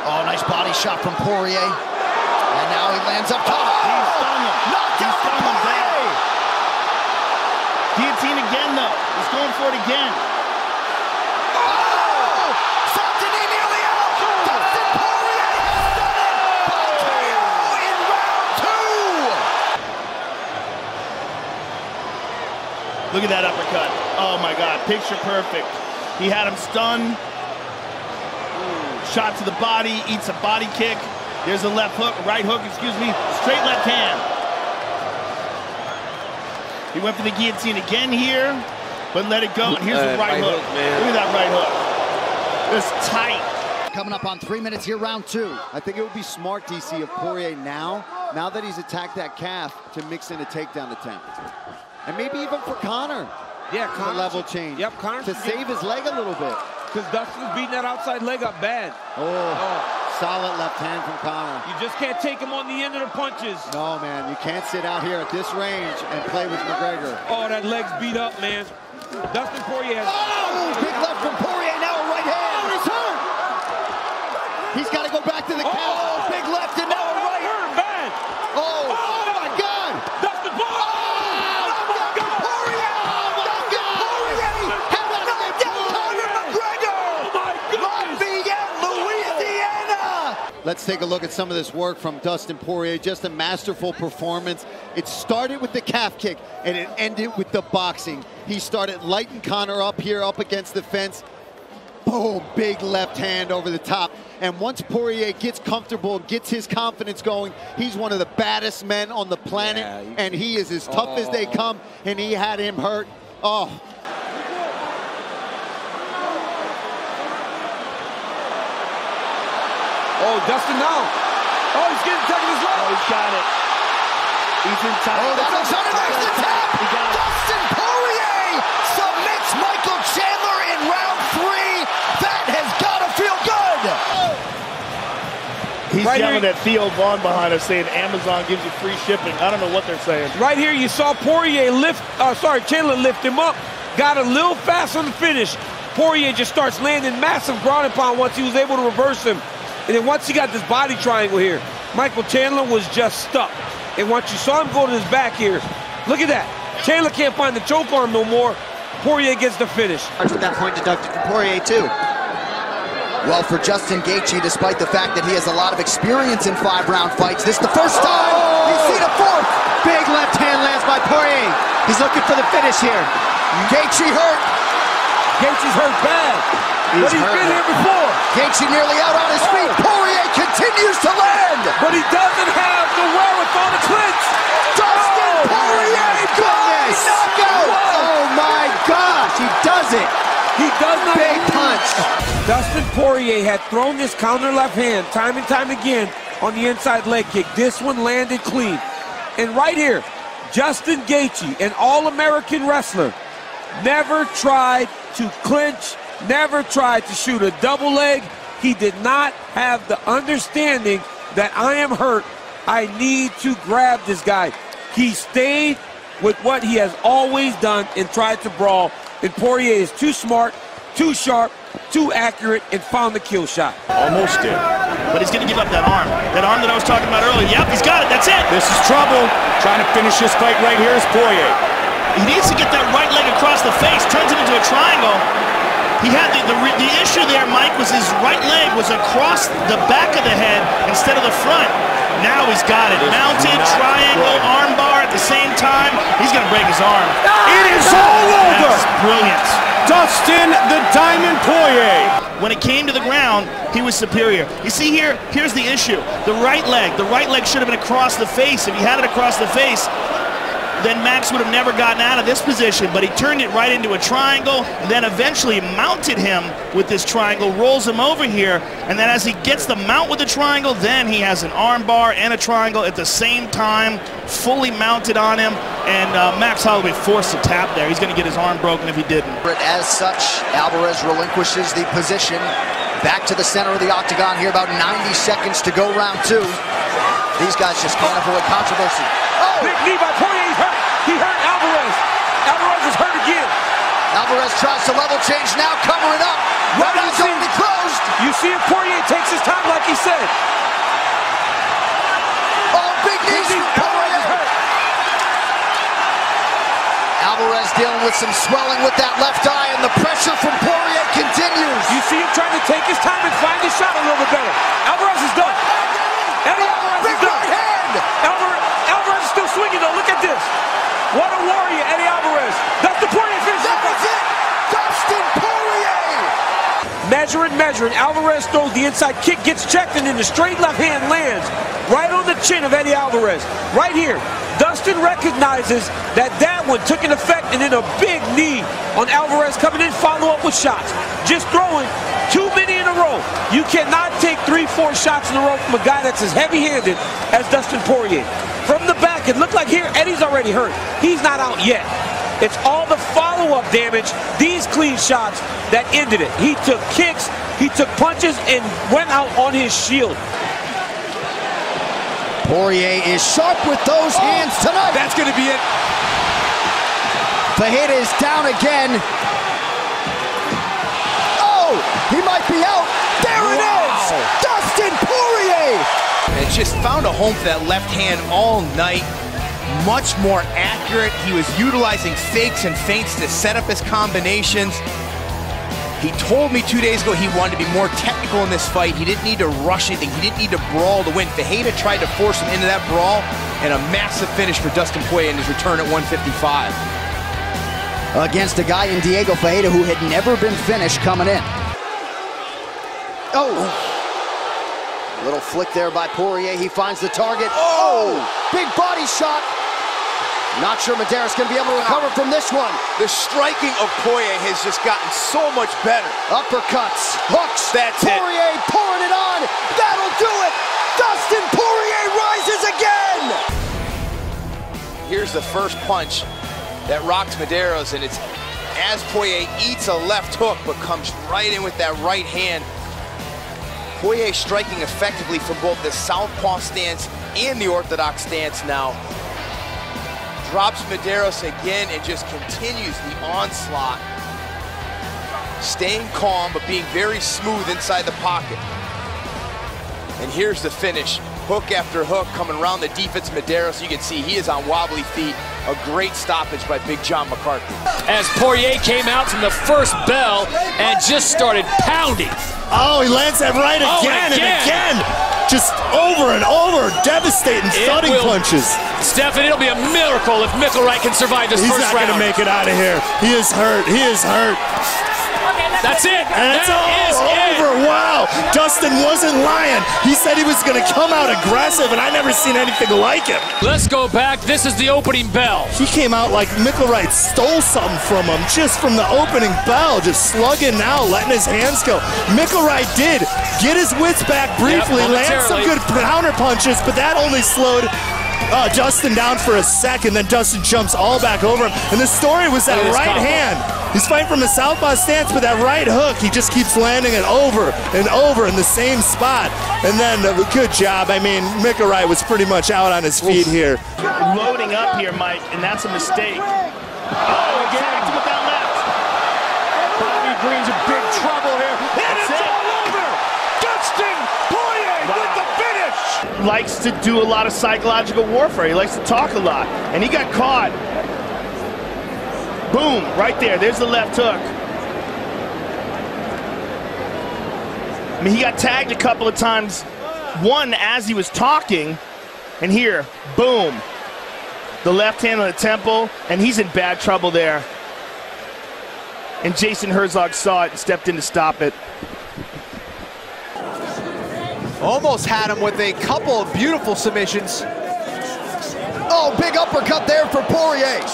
Oh, nice body shot from Poirier. And now he lands up top. He stung him. Knocked out from Poirier. Guillotine again, though. He's going for it again. Oh! Santini nearly out. Dustin Poirier has done it. By KO in round 2. Look at that uppercut. Oh, my God. Picture perfect. He had him stunned. Shot to the body, eats a body kick. There's a left hook, right hook, excuse me, straight left hand. He went for the guillotine again here, but let it go, and here's the right hook. Look at that right hook. It's tight. Coming up on 3 minutes here, round 2. I think it would be smart, DC, of Poirier now that he's attacked that calf, to mix in a takedown attempt. And maybe even for Conor. Yeah, Conor. Level change. Yep, Conor. To save his leg a little bit. Because Dustin's beating that outside leg up bad. Solid left hand from Conor. You just can't take him on the end of the punches. No, man, you can't sit out here at this range and play with McGregor. Oh, that leg's beat up, man. Dustin Poirier has... Oh, big left from Poirier, now a right hand. Oh, he's hurt. He's got to go back to the count. Oh, big left and now a right. Hurt bad. Oh, my God. Dustin Poirier. Let's take a look at some of this work from Dustin Poirier. Just a masterful performance. It started with the calf kick, and it ended with the boxing. He started lighting Conor up here, up against the fence. Boom, big left hand over the top. And once Poirier gets comfortable, gets his confidence going, he's one of the baddest men on the planet, and he is as tough as they come, and he had him hurt. Oh. Oh, Dustin now. Oh, he's getting taken as well. Oh, he's got it. He's in time. Oh, that's a there's the tap. Dustin Poirier submits Michael Chandler in round 3. That has got to feel good. He's yelling at Theo Vaughn behind us saying Amazon gives you free shipping. I don't know what they're saying. Right here, you saw Poirier Chandler lift him up. Got a little fast on the finish. Poirier just starts landing massive ground and pound once he was able to reverse him. And then once he got this body triangle here, Michael Chandler was just stuck. And once you saw him go to his back here, look at that. Chandler can't find the choke arm no more. Poirier gets the finish. At that point deducted from Poirier too. Well, for Justin Gaethje, despite the fact that he has a lot of experience in 5-round fights, this is the first time you see the 4th. Big left hand lands by Poirier. He's looking for the finish here. Gaethje hurt. Gaethje's hurt bad. But he's been here before. Gaethje nearly out on his feet. Poirier continues to land. But he doesn't have the wherewithal to clinch. Dustin Poirier, goodness. Knockout. Oh my gosh, he does it. He does not. Big punch. Dustin Poirier had thrown this counter left hand time and time again on the inside leg kick. This one landed clean. And right here, Justin Gaethje, an all-American wrestler, never tried to clinch, never tried to shoot a double leg. He did not have the understanding that I am hurt. I need to grab this guy. He stayed with what he has always done and tried to brawl. And Poirier is too smart, too sharp, too accurate, and found the kill shot. Almost did. But he's going to give up that arm. That arm that I was talking about earlier. Yep, he's got it. That's it. This is trouble. Trying to finish this fight right here is Poirier. He needs to get that right leg across the face. Turns it into a triangle. He had the issue there, Mike, was his right leg was across the back of the head instead of the front. Now he's got it. Mounted, triangle, arm bar at the same time. He's going to break his arm. It is all over. That's brilliant. Dustin the Diamond Poirier. When it came to the ground, he was superior. You see here, here's the issue. The right leg should have been across the face. If he had it across the face, then Max would have never gotten out of this position, but he turned it right into a triangle, and then eventually mounted him with this triangle, rolls him over here, and then as he gets the mount with the triangle, then he has an arm bar and a triangle at the same time, fully mounted on him, and Max Holloway forced a tap there. He's going to get his arm broken if he didn't. As such, Alvarez relinquishes the position. Back to the center of the octagon here, about 90 seconds to go, round 2. These guys just can't avoid controversy. Oh! Big knee by Poirier, he's hurt. He hurt Alvarez. Alvarez is hurt again. Alvarez tries to level change now, covering up. Right eyes only closed. You see if Poirier takes his time like he with some swelling with that left eye, and the pressure from Poirier continues. You see him trying to take his time and find the shot a little bit better. Alvarez is done. Eddie Alvarez is done. Right hand. Alvarez is still swinging though. Look at this. What a warrior, Eddie Alvarez. That's the Poirier finish. That was it. Dustin Poirier. Measuring. Alvarez throws the inside kick, gets checked, and then the straight left hand lands right on the chin of Eddie Alvarez. Right here. Dustin recognizes that one took an effect, and then a big knee on Alvarez coming in, follow up with shots. Just throwing too many in a row. You cannot take 3-4 shots in a row from a guy that's as heavy-handed as Dustin Poirier. From the back, it looked like here, Eddie's already hurt. He's not out yet. It's all the follow-up damage, these clean shots, that ended it. He took kicks, he took punches, and went out on his shield. Poirier is sharp with those hands tonight. That's going to be it. Fajeda is down again. Oh, he might be out. There it is. Dustin Poirier. And just found a home for that left hand all night. Much more accurate. He was utilizing fakes and feints to set up his combinations. He told me 2 days ago he wanted to be more technical in this fight. He didn't need to rush anything. He didn't need to brawl to win. Fajeda tried to force him into that brawl, and a massive finish for Dustin Poirier in his return at 155. Against a guy in Diego Fajeda who had never been finished coming in. Oh! Little flick there by Poirier. He finds the target. Oh! Big body shot. Not sure Medeiros going to be able to recover from this one. The striking of Poirier has just gotten so much better. Uppercuts, hooks. That's Poirier pouring it on. That'll do it. Dustin Poirier rises again. Here's the first punch that rocks Medeiros, and it's as Poirier eats a left hook, but comes right in with that right hand. Poirier striking effectively from both the southpaw stance and the orthodox stance now. Drops Medeiros again and just continues the onslaught. Staying calm, but being very smooth inside the pocket. And here's the finish. Hook after hook coming around the defense. Medeiros, you can see he is on wobbly feet. A great stoppage by Big John McCarthy. As Poirier came out from the first bell and just started pounding. Oh, he lands that right again and again. Just over and over, devastating, stunning punches. Stephan, it'll be a miracle if Mikkelright can survive this first round. He's not going to make it out of here. He is hurt. He is hurt. That's it. And it's all over. Wow. Dustin wasn't lying. He said he was going to come out aggressive, and I never seen anything like him. Let's go back. This is the opening bell. He came out like Mikkelright stole something from him just from the opening bell, just slugging out, letting his hands go. Mikkelright did get his wits back briefly, land some good counter punches, but that only slowed Dustin down for a second. Then Dustin jumps all back over him. And the story was that right hand. He's fighting from a southpaw stance, but that right hook, he just keeps landing it over and over in the same spot. And then, good job. I mean, Mikkelright was pretty much out on his feet here. Loading up here, Mike, and that's a mistake. Oh, attacked him with that left. Bobby Green's in big trouble here. And it's all over. Dustin Poirier with the finish. Likes to do a lot of psychological warfare. He likes to talk a lot, and he got caught. Boom, right there. There's the left hook. I mean, he got tagged a couple of times. One as he was talking, and here, boom. The left hand on the temple, and he's in bad trouble there. And Jason Herzog saw it and stepped in to stop it. Almost had him with a couple of beautiful submissions. Oh, big uppercut there for Poirier.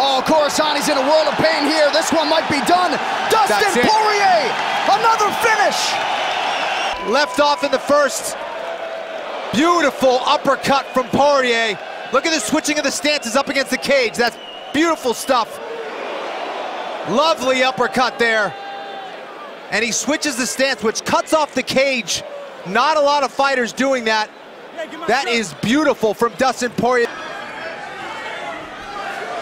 Oh, Corassani's in a world of pain here. This one might be done. Dustin Poirier, another finish. Left off in the first. Beautiful uppercut from Poirier. Look at the switching of the stances up against the cage. That's beautiful stuff. Lovely uppercut there. And he switches the stance, which cuts off the cage. Not a lot of fighters doing that. That is beautiful from Dustin Poirier.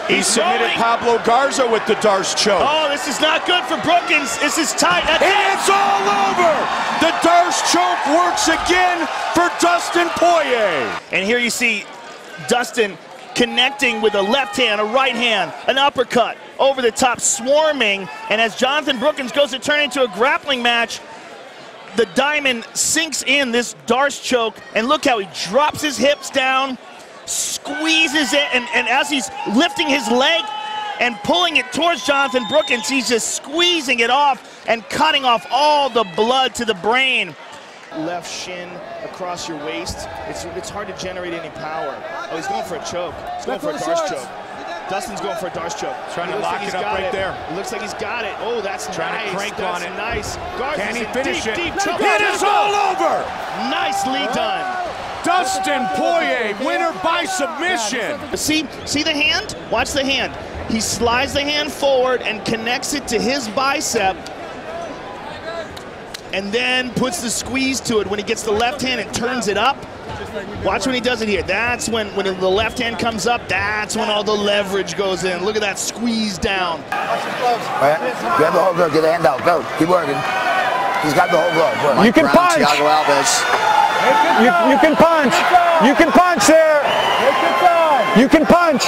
He submitted Pablo Garza with the Darce choke. Oh, this is not good for Brookins. This is tight. It's all over. The Darce choke works again for Dustin Poirier. And here you see Dustin connecting with a left hand, a right hand, an uppercut, over the top, swarming. And as Jonathan Brookins goes to turn into a grappling match, the Diamond sinks in this Darce choke, and look how he drops his hips down, squeezes it, and as he's lifting his leg and pulling it towards Jonathan Brookins, he's just squeezing it off and cutting off all the blood to the brain. Left shin across your waist, it's hard to generate any power. Oh, he's going for a choke. He's going for a Darce choke. Dustin's going for a Darce choke. Trying to lock it up right there. It looks like he's got it. Oh, that's trying to crank on it. Nice. Can he finish it? Deep choke. It is all over. Nicely done. Dustin Poirier, winner by submission. See the hand? Watch the hand. He slides the hand forward and connects it to his bicep, and then puts the squeeze to it. When he gets the left hand and turns it up, watch when he does it here. That's when the left hand comes up, that's when all the leverage goes in. Look at that squeeze down. Grab the whole glove, get the hand out, go, keep working. He's got the whole glove. You can punch. Thiago Alves. You can punch. You can punch there. You can punch.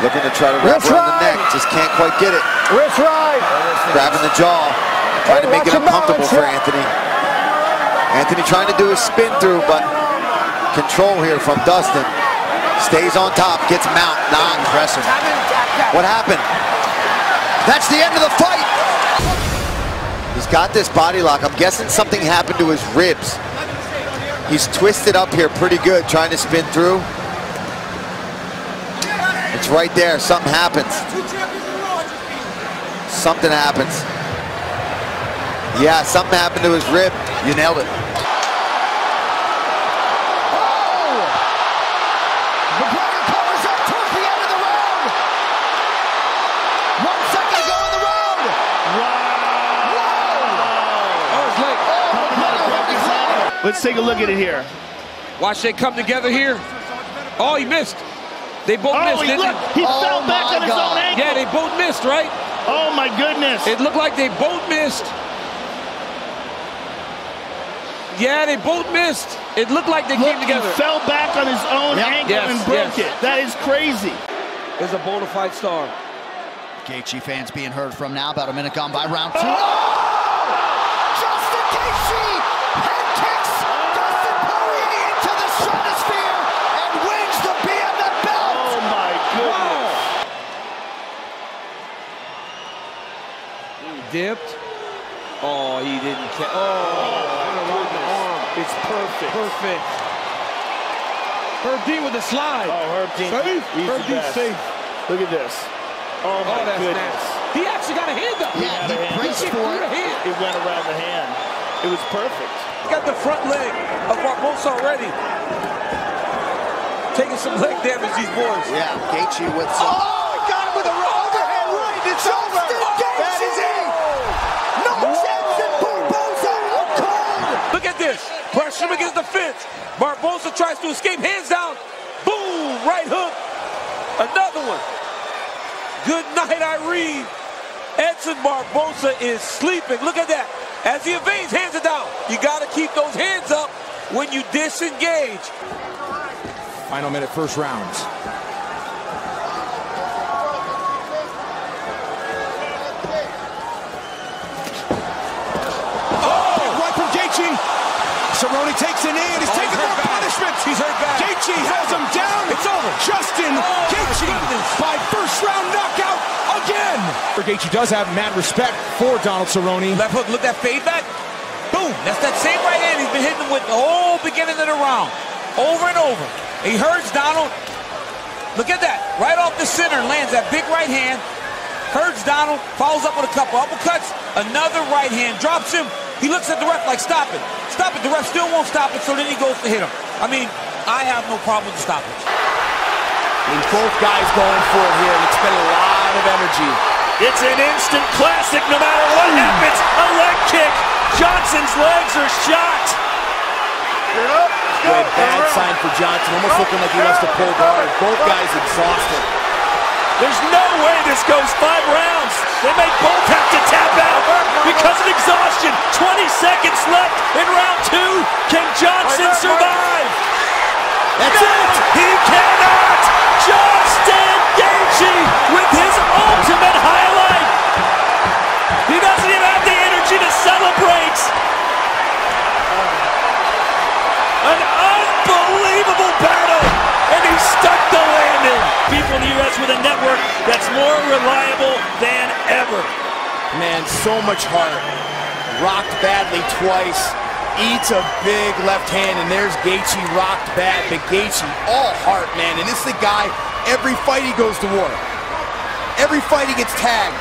Looking to try to wrap around the neck, just can't quite get it. Wrist right. Grabbing the jaw, trying to make it uncomfortable for Anthony. Anthony trying to do a spin through, but control here from Dustin. Stays on top, gets mount, not impressive. What happened? That's the end of the fight. He's got this body lock. I'm guessing something happened to his ribs. He's twisted up here pretty good, trying to spin through. It's right there, something happens. Something happens. Yeah, something happened to his rib. You nailed it. Let's take a look at it here. Watch they come together here. Oh, he missed. They both missed, didn't he fell back on his own ankle. Yeah, they both missed, right? Oh my goodness. It looked like they both missed. Yeah, they both missed. It looked like they came together. He fell back on his own ankle and broke it. That is crazy. There's a bona fide star. Gaethje fans being heard from now, about a minute gone by round 2. Oh! Justin Gaethje head kicks Dustin Poirier into the stratosphere and wins the BMF belt. Oh my goodness. He dipped. Oh, he didn't catch. Around the arm. It's perfect. Perfect. Herb D with the slide. Oh, Herb D. Safe. Herb D safe. Look at this. Oh my goodness. Nasty. He actually got a hand up. Yeah, he braced for it. It went around the hand. It was perfect. Got the front leg of Barbosa already. Taking some leg damage, these boys. Yeah, Gaethje with some... Oh, got him with a overhand right. It's over. That is it. No chance in Barbosa. Cold. Look at this. Pressure him against the fence. Barbosa tries to escape. Hands down. Boom. Right hook. Another one. Good night, Irene. Edson Barbosa is sleeping. Look at that. As he evades, hands it down. You got to keep those hands up when you disengage. Final minute, first rounds. Right from Gaethje. Cerrone takes a knee and he's taking more punishment. He's hurt bad. Gaethje has him down. It's over. Justin Gaethje by first round knockout again. Gaethje does have mad respect for Donald Cerrone. Left hook, look at that fade back. Boom. That's that same right hand he's been hitting with the whole beginning of the round. Over and over. He hurts Donald. Look at that. Right off the center, lands that big right hand. Hurts Donald, follows up with a couple uppercuts. Another right hand, drops him. He looks at the ref like, stop it. Stop it. The ref still won't stop it, so then he goes to hit him. I mean, I have no problem with the stoppage. And both guys going for it here and expend a lot of energy. It's an instant classic no matter what happens. A leg kick. Johnson's legs are shot. Good bad sign for Johnson. Almost looking like he wants to pull guard. Both guys exhausted. There's no way this goes 5 rounds. They may both have to tap out because of exhaustion. 20 seconds left in round 2. Can Johnson survive? That's it. He cannot. Johnson reliable than ever. Man, so much heart. Rocked badly twice. Eats a big left hand, and there's Gaethje rocked bad, but Gaethje all heart, man. And this is the guy, every fight he goes to war. Every fight he gets tagged,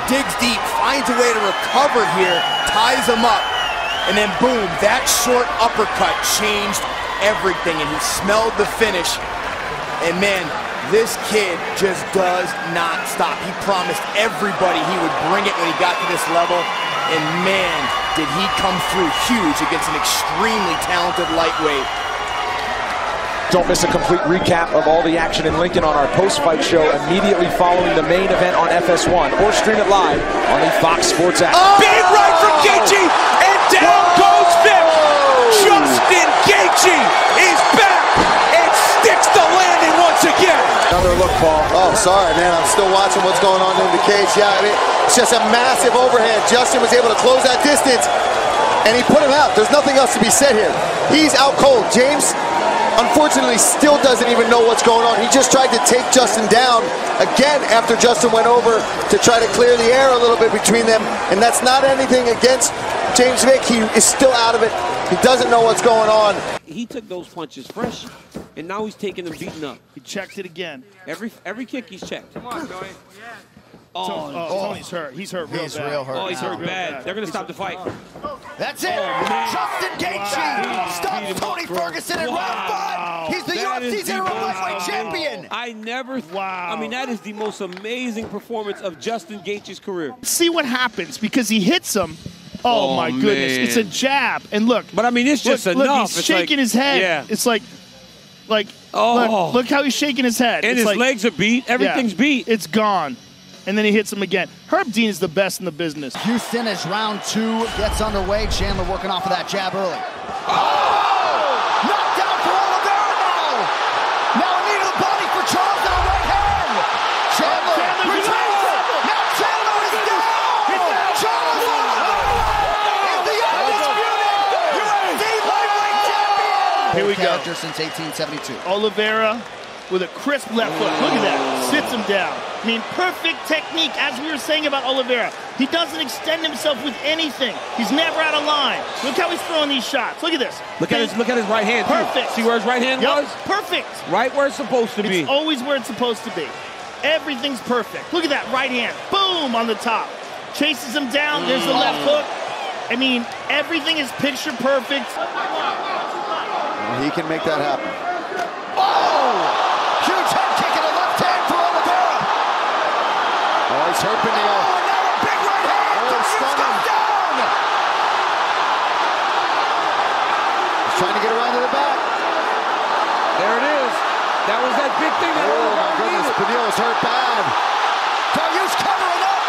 digs deep, finds a way to recover here, ties him up, and then boom, that short uppercut changed everything, and he smelled the finish. And man, this kid just does not stop. He promised everybody he would bring it when he got to this level, and man, did he come through huge against an extremely talented lightweight. Don't miss a complete recap of all the action in Lincoln on our post-fight show immediately following the main event on FS1, or stream it live on the Fox Sports app. Oh! Big right from Gaethje, and down goes Vic. Justin Gaethje is back and sticks the landing once again. Another look, Paul. Oh, sorry, man. I'm still watching what's going on in the cage. Yeah, I mean, it's just a massive overhand. Justin was able to close that distance, and he put him out. There's nothing else to be said here. He's out cold. James, unfortunately, still doesn't even know what's going on. He just tried to take Justin down again after Justin went over to try to clear the air a little bit between them, and that's not anything against James Vick. He is still out of it. He doesn't know what's going on. He took those punches fresh, and now he's taking them beaten up. He checked it again. Every kick he's checked. Come on, Tony. Tony's hurt. He's hurt real bad. Real hurt. Oh, he's hurt bad. They're going to stop the fight. That's it. Justin Gaethje stops Tony Ferguson in round 5. He's the UFC's interim lightweight champion. I never. Wow. I mean, that is the most amazing performance of Justin Gaethje's career. See what happens because he hits him. Oh my goodness! Man. It's a jab, and look. But I mean, it's just look, enough. Look, he's it's shaking like, his head. Yeah. It's like, oh. look how he's shaking his head. And it's his legs are beat. Everything's beat. It's gone. And then he hits him again. Herb Dean is the best in the business. Houston as round 2 gets underway. Chandler working off of that jab early. Oh! Knocked down for Oliveira now. Now a knee to the body for Charles on the right hand. Chandler retrieves it. Now Chandler is down. Charles Oliveira is the undisputed UFC lightweight champion. Here we go. Character since 1872. Oliveira with a crisp left hook. Look at that. Sits him down. I mean, perfect technique, as we were saying about Oliveira. He doesn't extend himself with anything. He's never out of line. Look how he's throwing these shots. Look at this. Look at his right hand. Perfect. Too. See where his right hand was? Perfect. Right where it's supposed to be. It's always where it's supposed to be. Everything's perfect. Look at that right hand. Boom on the top. Chases him down. There's the left hook. I mean, everything is picture perfect. He can make that happen. Oh! Huge head kick and a left hand for Oliveira. Oh, he's hurt Benio. Oh, and now a big right hand. Darius goes down. He's trying to get around to the back. There it is. That was that big thing that my goodness, Benio's hurt bad. Darius covering up.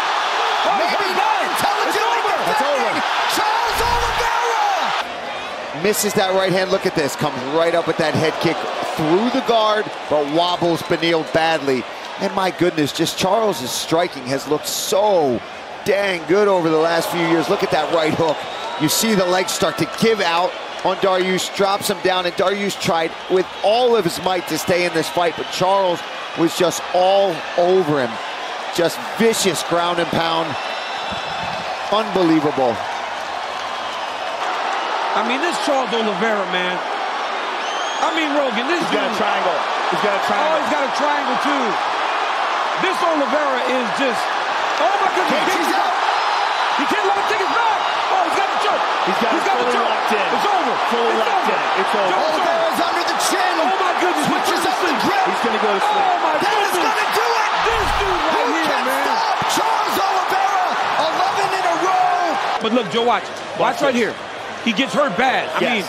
Maybe not intelligently defending. Charles Oliveira. Misses that right hand. Look at this. Comes right up with that head kick through the guard, but wobbles Benio badly. And my goodness, just Charles's striking has looked so dang good over the last few years. Look at that right hook. You see the legs start to give out on Darius, drops him down, and Darius tried with all of his might to stay in this fight, but Charles was just all over him. Just vicious ground and pound. Unbelievable. I mean, this Charles Oliveira, man. I mean, Rogan, this dude. He's got a triangle. He's got a triangle. Oh, he's got a triangle, too. This Oliveira is just, oh my goodness. He's out. He can't let him take his back. Oh, he's got the choke. He's got the choke. locked in. It's over. Fully locked in. It's over. Oliveira's under the chin. Oh my goodness. Switches up the grip. He's going to go to sleep. Oh my That is goodness. going to do it. This dude right Who here, can man. stop Charles Oliveira? 11 in a row. But look, Joe, watch. Watch right here. He gets hurt bad. I mean,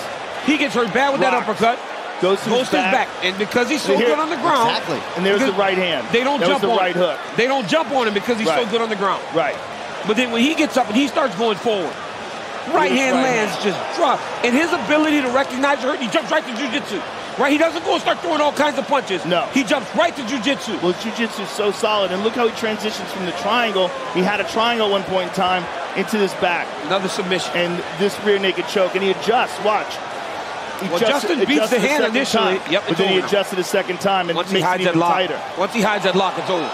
he gets hurt bad with that uppercut. Goes to his back. And because he's so good on the ground. Exactly. And there's the right hand. They don't jump on him. right hook. They don't jump on him because he's so good on the ground. Right. But then when he gets up and he starts going forward, right hand lands just drop. And his ability to recognize hurt, he jumps right to jiu-jitsu. Right? He doesn't go and start throwing all kinds of punches. No. He jumps right to jiu-jitsu. Well, jiu-jitsu is so solid. And look how he transitions from the triangle. He had a triangle at one point in time into this back. Another submission. And this rear naked choke. And he adjusts. Watch. Justin beats the hand initially. Yep, but then he adjusted a second time and makes it even tighter. Once he hides that lock, it's over.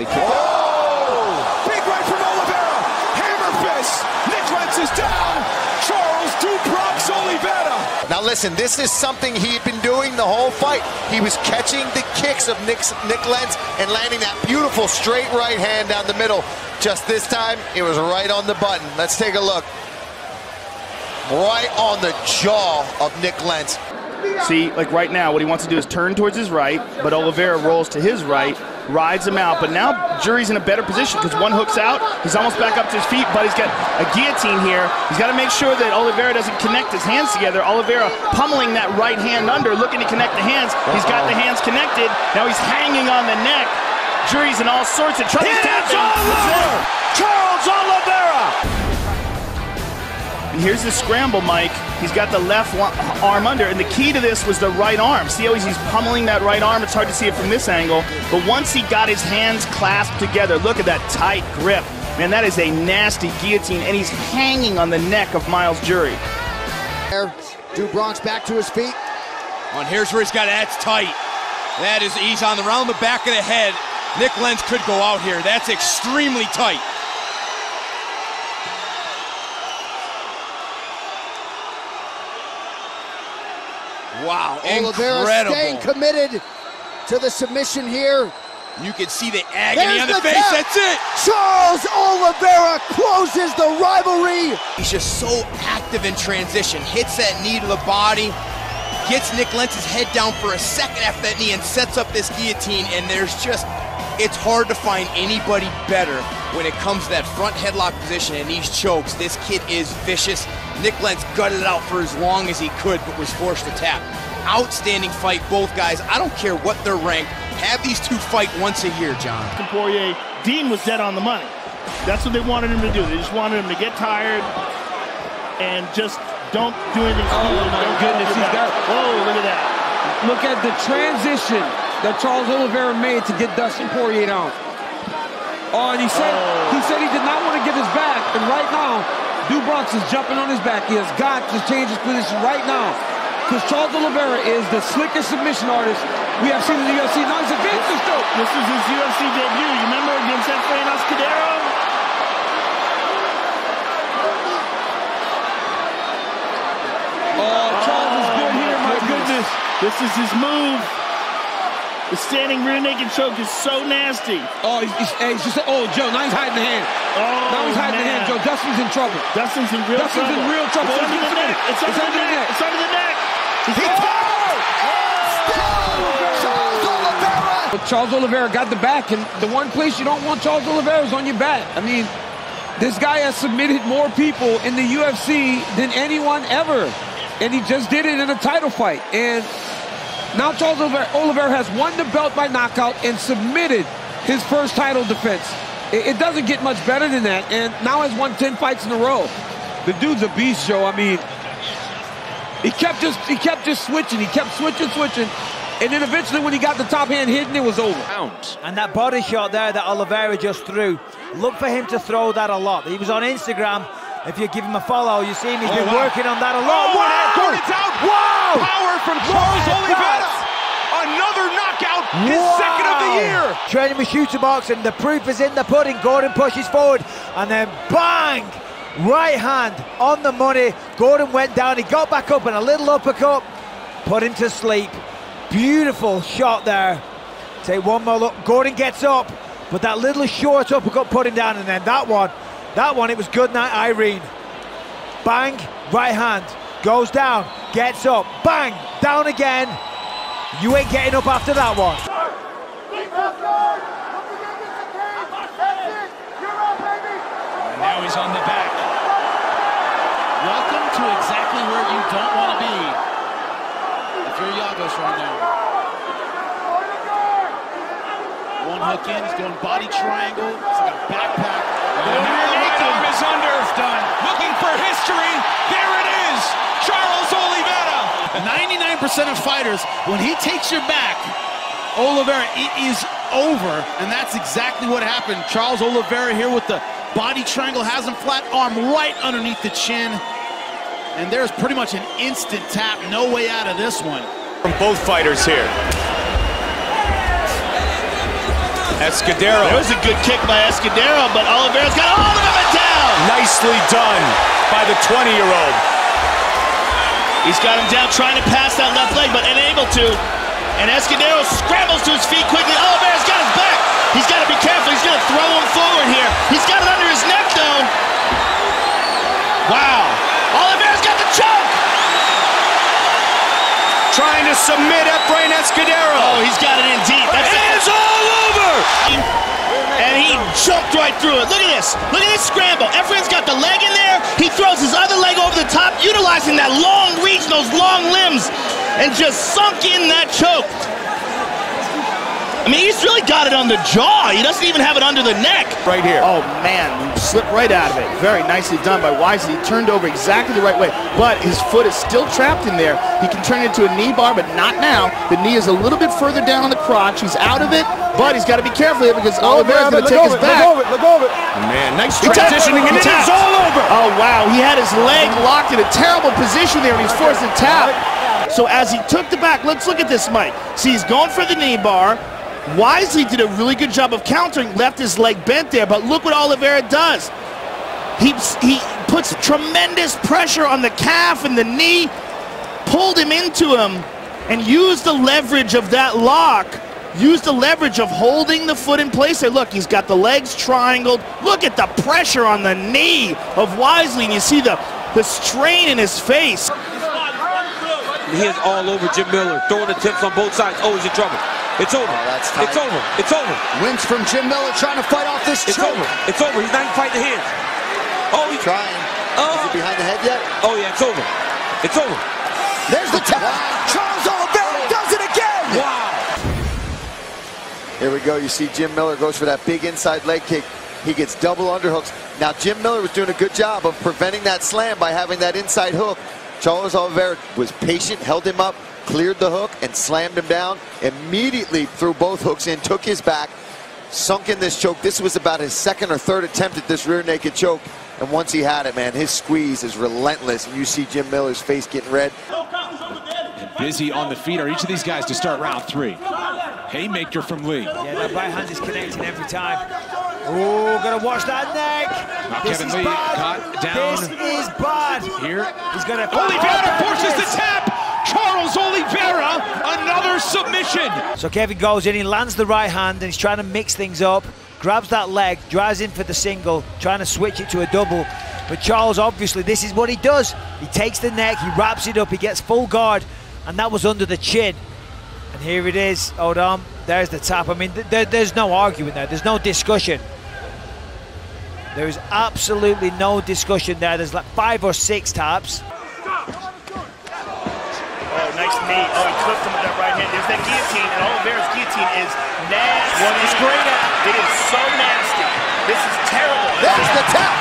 body kick. Oh! Big right from Oliveira. Hammer fist. Nick Lentz is down. Charles Bronx Oliveira. Now listen, this is something he had been doing the whole fight. He was catching the kicks of Nick Lentz and landing that beautiful straight right hand down the middle. Just this time, it was right on the button. Let's take a look. Right on the jaw of Nick Lentz. See, like right now, what he wants to do is turn towards his right, but Oliveira rolls to his right, rides him out. But now Jury's in a better position because one hook's out. He's almost back up to his feet, but he's got a guillotine here. He's got to make sure that Oliveira doesn't connect his hands together. Oliveira pummeling that right hand under, looking to connect the hands. He's got the hands connected. Now he's hanging on the neck. Jury's in all sorts of trouble. It's all over! Charles Oliveira! And here's the scramble, Mike. He's got the left arm under, and the key to this was the right arm. See how he's pummeling that right arm? It's hard to see it from this angle, but once he got his hands clasped together, look at that tight grip. Man, that is a nasty guillotine, and he's hanging on the neck of Miles Jury. Bronx back to his feet. And here's where he's got it. That's tight. That is, he's on around the back of the head. Nick Lentz could go out here. That's extremely tight. Wow, Oliveira incredible. staying committed to the submission here. You can see the agony on the face. That's it. Charles Oliveira closes the rivalry. He's just so active in transition. Hits that knee to the body. Gets Nick Lentz's head down for a second after that knee and sets up this guillotine. And there's just, it's hard to find anybody better when it comes to that front headlock position and these chokes. This kid is vicious. Nick Lentz gutted it out for as long as he could, but was forced to tap. Outstanding fight, both guys. I don't care what they're ranked. Have these two fight once a year, John. Poirier, Dean was dead on the money. That's what they wanted him to do. They just wanted him to get tired and just don't do anything. Oh my goodness, he's got. Whoa, look at that. Look at the transition that Charles Oliveira made to get Dustin Poirier down. Oh, and he said he did not want to give his back, and right now, Bronx is jumping on his back. He has got to change his position right now, because Charles Oliveira is the slickest submission artist we have seen in the UFC. Now he's against the stroke. This is his UFC debut. You remember against Efrain Escudero? Oh, Charles is good here, my goodness. This is his move. The standing rear naked choke is so nasty. Oh, he's just, Joe, now he's hiding the hand. Now he's hiding the hand, Joe. Dustin's in trouble. Dustin's in real trouble. It's under the neck. It's under the neck. It's under the neck. Charles Oliveira got the back, and the one place you don't want Charles Oliveira is on your back. I mean, this guy has submitted more people in the UFC than anyone ever, and he just did it in a title fight. And now Charles Oliveira has won the belt by knockout and submitted his first title defense. It doesn't get much better than that, and now has won 10 fights in a row. The dude's a beast, Joe. I mean, he kept just switching. He kept switching. And then eventually when he got the top hand hidden, it was over. And that body shot there that Oliveira just threw, look for him to throw that a lot. He was on Instagram. If you give him a follow, you see him, he's been working on that a lot. Wow! It's out! Wow! Power from Charles Oliveira! Another knockout, his second of the year! Training with shooter boxing, the proof is in the pudding. Gordon pushes forward, and then bang! Right hand on the money. Gordon went down, he got back up, and a little uppercut put him to sleep. Beautiful shot there. Take one more look. Gordon gets up, but that little short uppercut put him down, and then that one, it was good night, Irene. Bang, right hand, goes down, gets up, bang, down again. You ain't getting up after that one. And now he's on the back. Welcome to exactly where you don't want to be if you're Yagos right now. One hook in, he's going body triangle. It's like a backpack. The right arm is under. It's done. Looking for history. There it is. Charles Oliveira. 99% of fighters, when he takes your back, Oliveira, it is over. And that's exactly what happened. Charles Oliveira here with the body triangle, has him flat, arm right underneath the chin. And there's pretty much an instant tap. No way out of this one. From both fighters here. Escudero. There was a good kick by Escudero, but Oliveira's got all of him and down. Nicely done by the 20-year-old. He's got him down, trying to pass that left leg, but unable to. And Escudero scrambles to his feet quickly. Oliveira's got his back. He's got to be careful. He's going to throw him forward here. He's got it under his neck, though. Wow. Oliveira's got the choke. Trying to submit Efrain Escudero. Oh, he's got it in deep. It's all over. And he jumped right through it. Look at this. Look at this scramble. Efrain's got the leg in there. He throws his other leg over the top, utilizing that long reach, those long limbs, and just sunk in that choke. I mean, he's really got it on the jaw. He doesn't even have it under the neck. Right here. Oh, man. Slipped right out of it. Very nicely done by Wisely. He turned over exactly the right way, but his foot is still trapped in there. He can turn it into a knee bar, but not now. The knee is a little bit further down on the crotch. He's out of it, but he's got to be careful here because Oliveira's going to take his back. Look over it. Man, nice transitioning, and it's all over. Oh, wow. He had his leg locked in a terrible position there, and he's forced to tap. So as he took the back, let's look at this, Mike. See, he's going for the knee bar. Wisely did a really good job of countering, left his leg bent there, but look what Oliveira does. He puts tremendous pressure on the calf and the knee, pulled him into him, and used the leverage of that lock, used the leverage of holding the foot in place there. Look, he's got the legs triangled. Look at the pressure on the knee of Wisely, and you see the strain in his face. He is all over Jim Miller, throwing attempts on both sides. Oh, he's in trouble. It's over. Oh, it's over. It's over. Wins from Jim Miller trying to fight off this choke. It's over. It's over. He's not even fighting the hands. Oh, he's trying. Is he behind the head yet? Oh, yeah, it's over. It's over. There's the tap. Charles Oliveira does it again. Wow. Here we go. You see Jim Miller goes for that big inside leg kick. He gets double underhooks. Now, Jim Miller was doing a good job of preventing that slam by having that inside hook. Charles Oliveira was patient, held him up, cleared the hook, and slammed him down. Immediately threw both hooks in, took his back, sunk in this choke. This was about his second or third attempt at this rear naked choke. And once he had it, man, his squeeze is relentless. And you see Jim Miller's face getting red. And busy on the feet are each of these guys to start round 3. Haymaker from Lee. Yeah, that right hand is connecting every time. Oh, gotta watch that neck. Now This Kevin is Lee bad. caught down. This is bad. Here. He's gonna. Oliveira forces the tap. Charles Oliveira, another submission. So Kevin goes in, he lands the right hand, and he's trying to mix things up. Grabs that leg, drives in for the single, trying to switch it to a double. But Charles, obviously, this is what he does. He takes the neck, he wraps it up, he gets full guard, and that was under the chin. And here it is. Hold on. There's the tap. I mean, there's no arguing there. There's no discussion. There is absolutely no discussion there. There's like 5 or 6 taps. Oh, nice knee. Oh, he clipped him with that right hand. There's that guillotine, and Oliveira's guillotine is nasty. What he's great at. It is so nasty. This is terrible. There's the tap.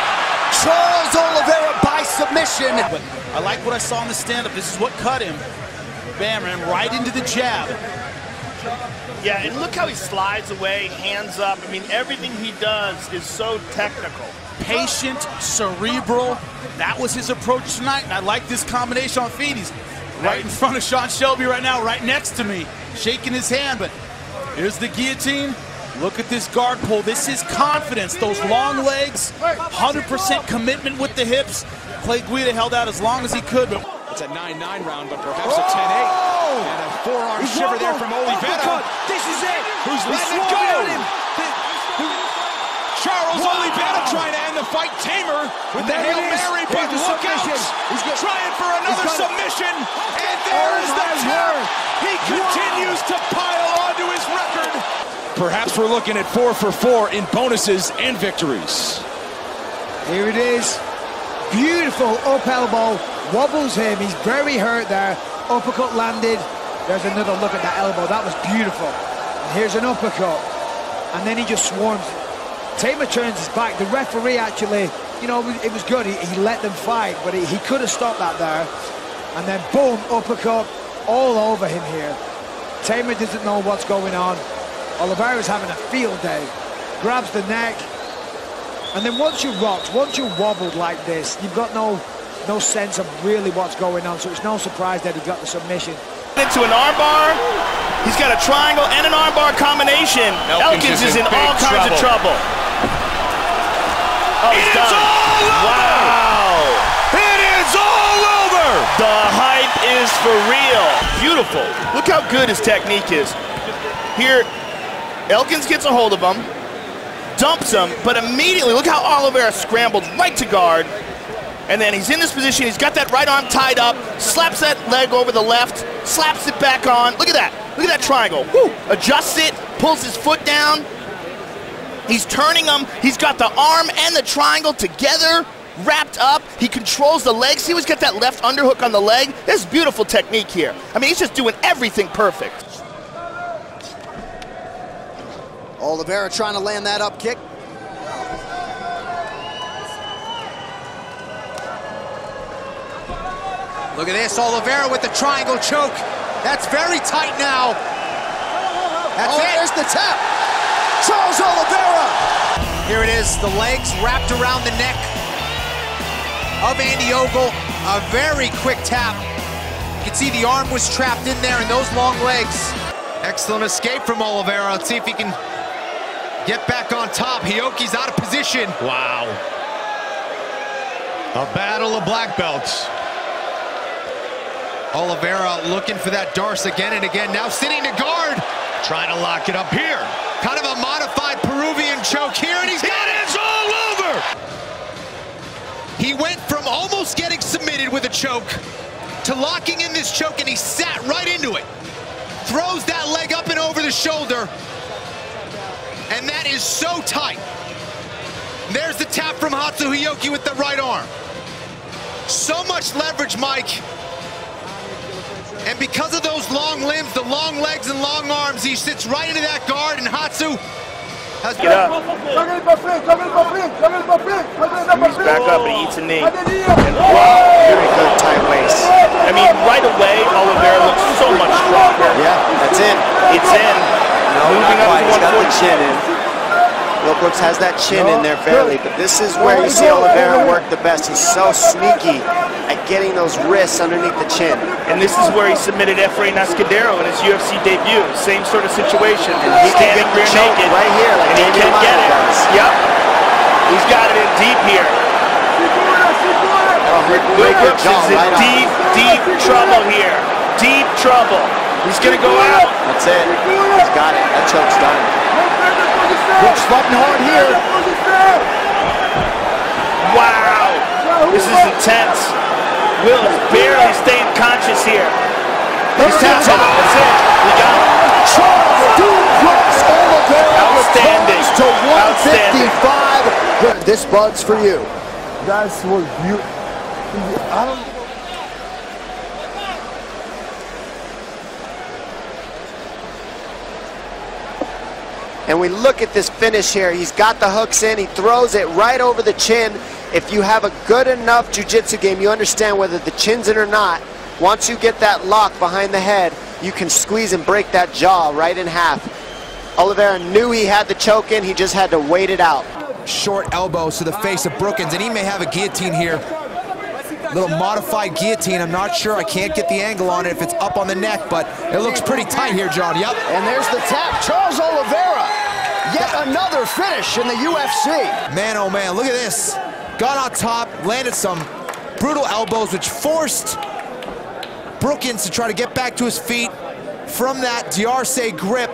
Charles Oliveira by submission. But I like what I saw in the stand-up. This is what cut him. Bam, ran right into the jab. Yeah, and look how he slides away, hands up. I mean, everything he does is so technical. Patient, cerebral. That was his approach tonight, and I like this combination on feet. He's right in front of Sean Shelby right now, right next to me, shaking his hand. But here's the guillotine. Look at this guard pull. This is confidence. Those long legs, 100% commitment with the hips. Clay Guida held out as long as he could. But it's a 9-9 round, but perhaps a 10-8. And a forearm shiver there from Oliveira. This is it. Who's letting it go? Charles Oliveira trying to end the fight. Tamer with the Hail Mary, but look out. He's trying for another submission. And there's the tap. He continues to pile onto his record. Perhaps we're looking at 4 for 4 in bonuses and victories. Here it is. Beautiful up elbow. Wobbles him. He's very hurt there. Uppercut landed. There's another look at that elbow. That was beautiful. And here's an uppercut. And then he just swarms. Tamer turns his back. The referee actually, you know, it was good. He let them fight, but he could have stopped that there. And then boom, uppercut all over him here. Tamer doesn't know what's going on. Oliveira's having a field day. Grabs the neck. And then once you're rocked, once you're wobbled like this, you've got no sense of really what's going on. So it's no surprise that he got the submission. Into an armbar. He's got a triangle and an armbar combination. Elkins is in all kinds of trouble. Oh, he's done. Wow. It is all over. The hype is for real. Beautiful. Look how good his technique is. Here, Elkins gets a hold of him, dumps him, but immediately, look how Oliveira scrambled right to guard. And then he's in this position, he's got that right arm tied up, slaps that leg over the left, slaps it back on. Look at that. Look at that triangle. Woo. Adjusts it, pulls his foot down. He's turning him. He's got the arm and the triangle together, wrapped up. He controls the leg. See, he's got that left underhook on the leg. There's beautiful technique here. I mean, he's just doing everything perfect. Oliveira trying to land that up kick. Look at this, Oliveira with the triangle choke. That's very tight now. That's it. There's the tap. Charles Oliveira. Here it is, the legs wrapped around the neck of Andy Ogle. A very quick tap. You can see the arm was trapped in there and those long legs. Excellent escape from Oliveira. Let's see if he can get back on top. Hioki's out of position. Wow. A battle of black belts. Oliveira looking for that Darce again and again. Now sitting to guard. Trying to lock it up here. Kind of a modified Peruvian choke here, and he's got it. It's all over. He went from almost getting submitted with a choke to locking in this choke, and he sat right into it. Throws that leg up and over the shoulder, and that is so tight. There's the tap from Hatsu Hioki with the right arm. So much leverage, Mike. And because of those long limbs, the long legs and long arms, he sits right into that guard, and Hatsu has... Get up. He's back up and eats a knee. And wow, very good tight waist. I mean, right away, Oliveira looks so much stronger. Yeah, that's in. It's in. No, not quite. He's got the chin in. Wilbrooks has that chin in there barely, but this is where you see Oliveira work the best. He's so sneaky at getting those wrists underneath the chin. And this is where he submitted Efrain Escudero in his UFC debut. Same sort of situation. And he can get the choke right here, like and he can get it. Yep. He's got it in deep here. Wilbrooks is in deep trouble here. Deep trouble. He's going to go out. That's it. He's got it. That choke's done. Brooks fighting hard here. Wow. This is intense. Will is barely staying conscious here. He's tapped out. That's it. He got it. Outstanding. To 155. This bud's for you. That's what you... I don't... And we look at this finish here. He's got the hooks in. He throws it right over the chin. If you have a good enough jiu-jitsu game, you understand whether the chin's in or not. Once you get that lock behind the head, you can squeeze and break that jaw right in half. Oliveira knew he had the choke in. He just had to wait it out. Short elbows to the face of Brookins, and he may have a guillotine here. Little modified guillotine. I'm not sure. I can't get the angle on it if it's up on the neck, but it looks pretty tight here, John. Yep. And there's the tap. Charles Oliveira. Yet another finish in the UFC. Man, oh man, look at this. Got on top, landed some brutal elbows, which forced Brookins to try to get back to his feet from that D'Arce grip.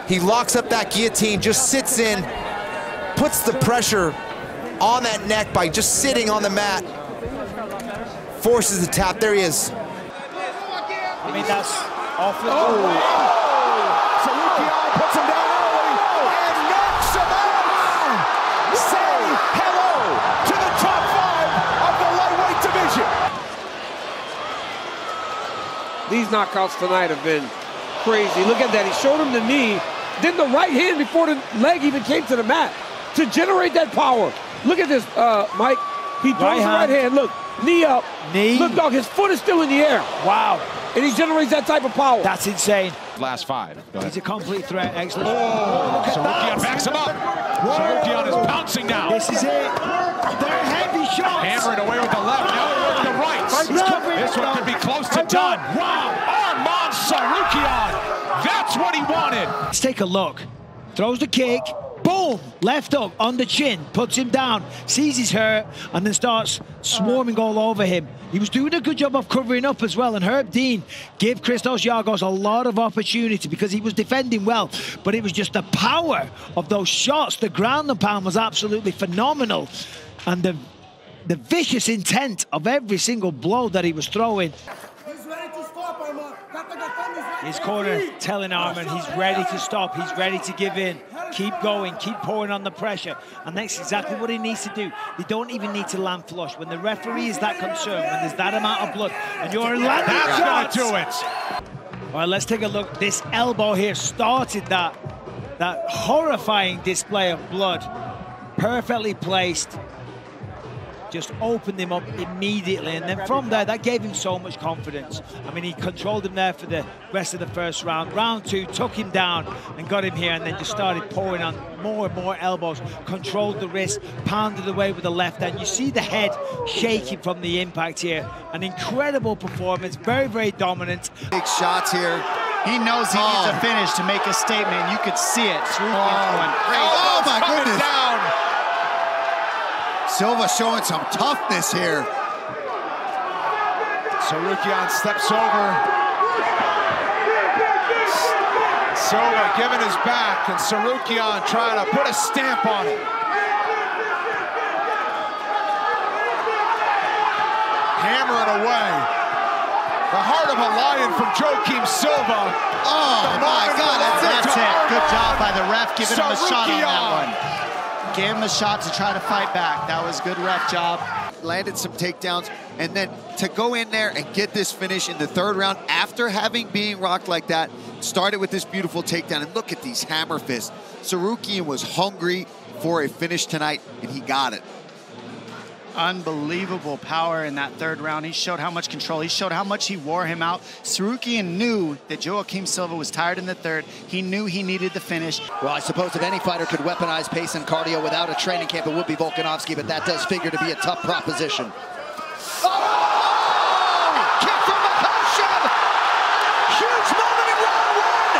He locks up that guillotine, just sits in, puts the pressure on that neck by just sitting on the mat. Forces the tap. There he is. I mean, that's off the... Tsarukyan puts him down early and knocks him out. Say hello to the top 5 of the lightweight division. These knockouts tonight have been crazy. Look at that. He showed him the knee, then the right hand before the leg even came to the mat to generate that power. Look at this, Mike. He throws the right hand. Look, knee up. Knee. Look, dog, his foot is still in the air. Wow. And he generates that type of power. That's insane. Last 5. He's a complete threat. Excellent. Tsarukyan backs him up. Tsarukyan is bouncing now. This is it. They're heavy shots. Hammering away with the left. Now with the right. This one could be close to done. Wow. Arman Tsarukyan Let's take a look. Throws the kick. Boom! Left hook on the chin, puts him down, sees he's hurt, and then starts swarming all over him. He was doing a good job of covering up as well, and Herb Dean gave Christos Giagos a lot of opportunity because he was defending well, but it was just the power of those shots. The ground and pound was absolutely phenomenal, and the vicious intent of every single blow that he was throwing. His corner telling Arman he's ready to stop, he's ready to give in. Keep going, keep pouring on the pressure. And that's exactly what he needs to do. They don't even need to land flush. When the referee is that concerned, when there's that amount of blood, and you're landing shots. That's gonna do it. All right, let's take a look. This elbow here started that horrifying display of blood. Perfectly placed. Just opened him up immediately, and then from there, that gave him so much confidence. I mean, he controlled him there for the rest of the first round. Round two, took him down and got him here, and then just started pouring on more and more elbows, controlled the wrist, pounded away with the left hand. You see the head shaking from the impact here. An incredible performance, very, very dominant. Big shots here. He knows he needs a finish to make a statement. You could see it. Tsarukyan's going crazy. Oh my goodness. Down. Silva showing some toughness here. Tsarukyan steps over. Silva giving his back, and Tsarukyan trying to put a stamp on it. Hammer it away. The heart of a lion from Joaquim Silva. Oh my God, that's it. Good job by the ref giving him a shot on that one. Gave him a shot to try to fight back. That was good ref job. Landed some takedowns, and then to go in there and get this finish in the third round after having being rocked like that, started with this beautiful takedown. And look at these hammer fists. Tsarukyan was hungry for a finish tonight, and he got it. Unbelievable power in that third round. He showed how much control. He showed how much he wore him out. Tsarukyan knew that Joaquim Silva was tired in the third. He knew he needed the finish. Well, I suppose if any fighter could weaponize pace and cardio without a training camp, it would be Volkanovski, but that does figure to be a tough proposition. Oh! Kick from Makhachev! Huge moment in round one!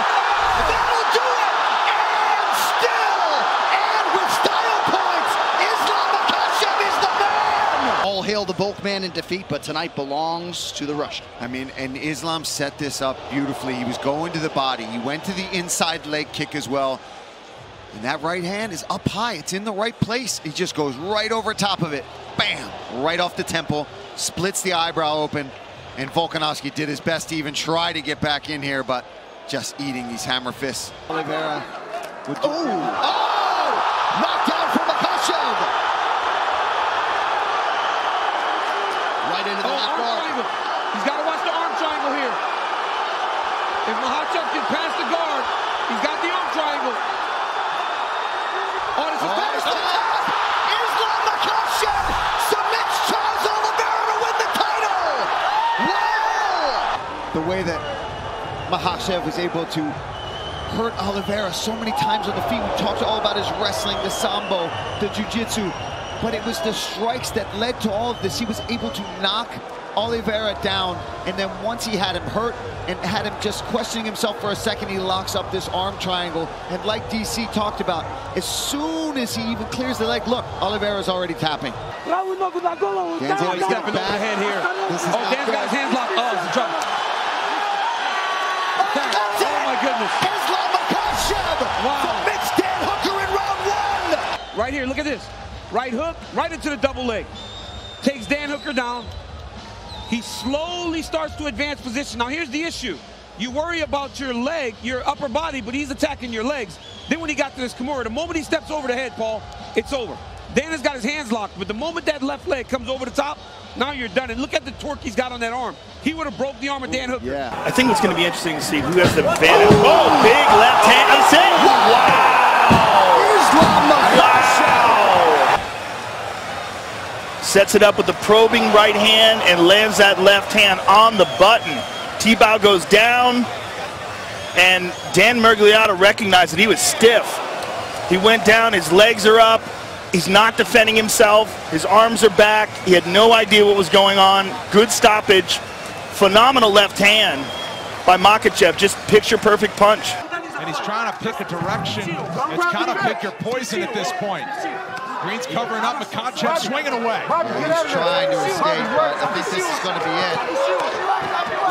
That'll do it! And still, and with style points, Islam Makhachev is the man! All hail the bulk man in defeat, but tonight belongs to the Russian. I mean, and Islam set this up beautifully. He was going to the body. He went to the inside leg kick as well. And that right hand is up high. It's in the right place. He just goes right over top of it. Bam! Right off the temple. Splits the eyebrow open. And Volkanovski did his best to even try to get back in here, but just eating these hammer fists. Oliveira would do. Oh! Knockdown from Makhachev! Right into the left guard. He's got to watch the arm triangle here. If Makhachev can pass the guard, he's got the arm triangle. Oh, this is finish the top! Islam Makhachev submits Charles Oliveira to win the title! Wow! The way that Makhachev was able to hurt Oliveira so many times on the feet. We talked all about his wrestling, the sambo, the jiu-jitsu, but it was the strikes that led to all of this. He was able to knock Oliveira down, and then once he had him hurt and had him just questioning himself for a second, he locks up this arm triangle. And like DC talked about, as soon as he even clears the leg, look, Oliveira's already tapping. Dan's stepping over the head here. Dan's got his hands locked. Oh, it's a trouble. Oh my goodness. Islam Makhachev submits Dan Hooker in round one! Right here, look at this. Right hook, right into the double leg. Takes Dan Hooker down. He slowly starts to advance position. Now here's the issue. You worry about your leg, your upper body, but he's attacking your legs. Then when he got to this Kimura, the moment he steps over the head, Paul, it's over. Dan has got his hands locked, but the moment that left leg comes over the top, now you're done. And look at the torque he's got on that arm. He would have broke the arm of Dan Hooker. Yeah. I think what's going to be interesting to see who has the advantage. Oh, big left hand. I'm saying, wow! Islam Makhachev! Sets it up with the probing right hand and lands that left hand on the button. T-bow goes down, and Dan Miragliotta recognized that he was stiff. He went down, his legs are up, he's not defending himself, his arms are back, he had no idea what was going on. Good stoppage, phenomenal left hand by Makhachev, just picture perfect punch. And and he's trying to pick a direction. It's kind of pick your poison at this point. Green's covering up, Makhachev swinging away. He's trying to escape, but I think this is going to be it.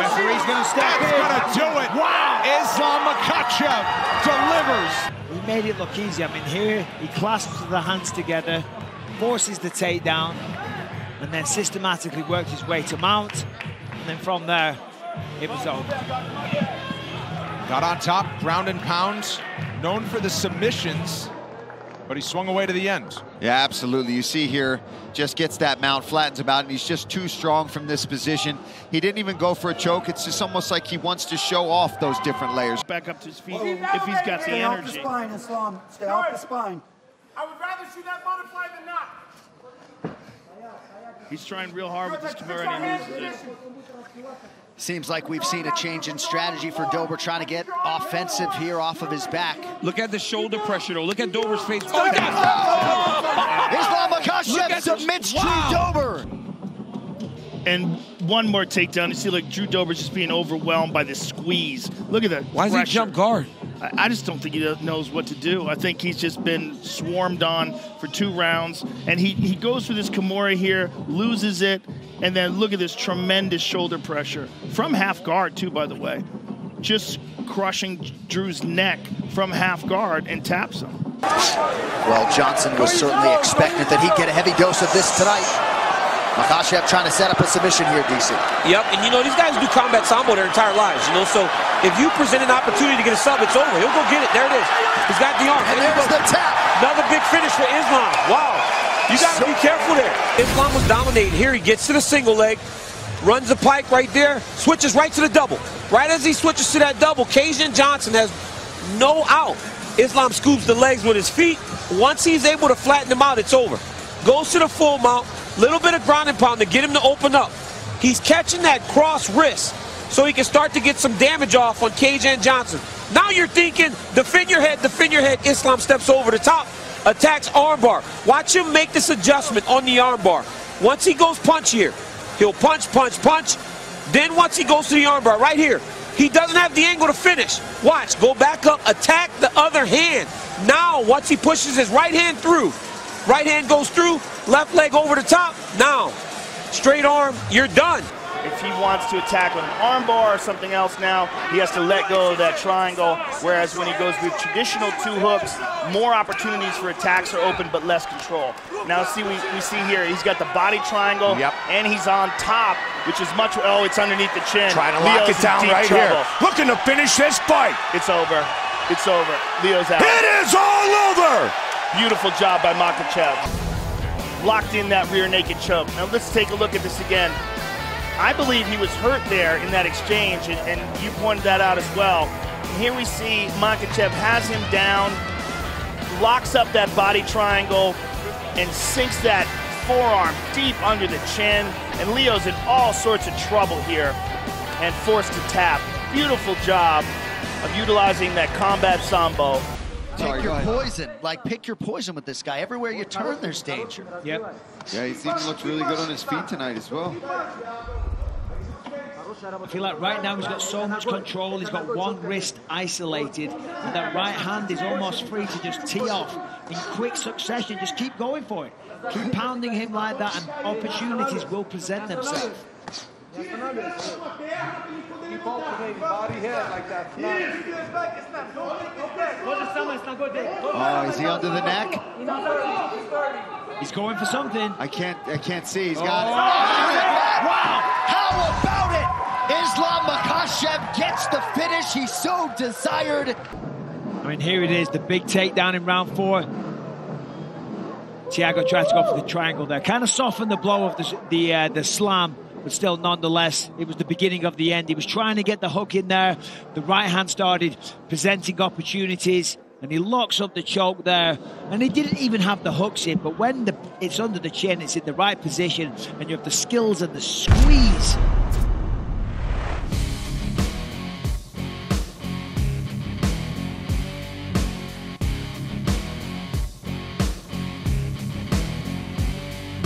Referee's going to step in. He's going to do it. Wow! Islam Makhachev delivers. He made it look easy. I mean, here he clasps the hands together, forces the takedown, and then systematically worked his way to mount. And then from there, it was over. Got on top, ground and pound, known for the submissions, but he swung away to the end. Yeah, absolutely. You see here, just gets that mount, flattens him out, and he's just too strong from this position. He didn't even go for a choke. It's just almost like he wants to show off those different layers. Back up to his feet if he's got the energy. Stay off the spine, Islam. Stay off the spine. I would rather see that butterfly than not. He's trying real hard with this Kimura and he loses it. Seems like we've seen a change in strategy for Dober, trying to get offensive here off of his back. Look at the shoulder pressure, though. Look at Dober's face. Islam Makhachev submits Drew Dober. And one more takedown. You see, like, Drew Dober's just being overwhelmed by this squeeze. Look at that. Why does he jump guard? I just don't think he knows what to do. I think he's just been swarmed on for 2 rounds. And he goes for this Kimura here, loses it, and then look at this tremendous shoulder pressure. From half guard, too, by the way. Just crushing Drew's neck from half guard and taps him. Well, Johnson was certainly expectant that he'd get a heavy dose of this tonight. Makhachev trying to set up a submission here, DC. Yep, and you know, these guys do combat sambo their entire lives, you know, so if you present an opportunity to get a sub, it's over. He'll go get it. There it is. He's got the arm. And there's the tap. Another big finish for Islam. Wow. You got to be careful there. Islam was dominating. Here he gets to the single leg, runs the pike right there, switches right to the double. Right as he switches to that double, Gaethje Johnson has no out. Islam scoops the legs with his feet. Once he's able to flatten them out, it's over. Goes to the full mount. Little bit of ground and pound to get him to open up. He's catching that cross wrist so he can start to get some damage off on Gaethje Johnson. Now you're thinking, defend your head, defend your head. Islam steps over the top, attacks armbar. Watch him make this adjustment on the armbar. Once he goes punch here, he'll punch, punch, punch. Then once he goes to the armbar, right here, he doesn't have the angle to finish. Watch, go back up, attack the other hand. Now, once he pushes his right hand through, right hand goes through, left leg over the top. Now, straight arm, you're done. If he wants to attack with an armbar or something else now, he has to let go of that triangle, whereas when he goes with traditional 2 hooks, more opportunities for attacks are open, but less control. Now, see, we see here, he's got the body triangle, and he's on top, which is much, oh, it's underneath the chin. Trying to lock it down right here. Looking to finish this fight. It's over. It's over. Leo's out. It is all over. Beautiful job by Makhachev. Locked in that rear naked choke. Now let's take a look at this again. I believe he was hurt there in that exchange, and you pointed that out as well. And here we see Makhachev has him down, locks up that body triangle, and sinks that forearm deep under the chin. And Leo's in all sorts of trouble here and forced to tap. Beautiful job of utilizing that combat sambo. Pick your poison. Like, pick your poison with this guy. Everywhere you turn, there's danger. Yep. Yeah, he even looks really good on his feet tonight as well. I feel like right now he's got so much control. He's got one wrist isolated, and that right hand is almost free to just tee off in quick succession. Just keep going for it. Keep pounding him like that, and opportunities will present themselves. Keep alternating body head like that. Oh, is he under the neck? He's going for something. I can't see. He's got it. Wow! How about it? Islam Makhachev gets the finish he so desired. I mean, here it is, the big takedown in round 4. Thiago tried to go for the triangle there. Kind of softened the blow of the slam, but still, nonetheless, it was the beginning of the end. He was trying to get the hook in there. The right hand started presenting opportunities, and he locks up the choke there. And he didn't even have the hooks in, but when it's under the chin, it's in the right position, and you have the skills and the squeeze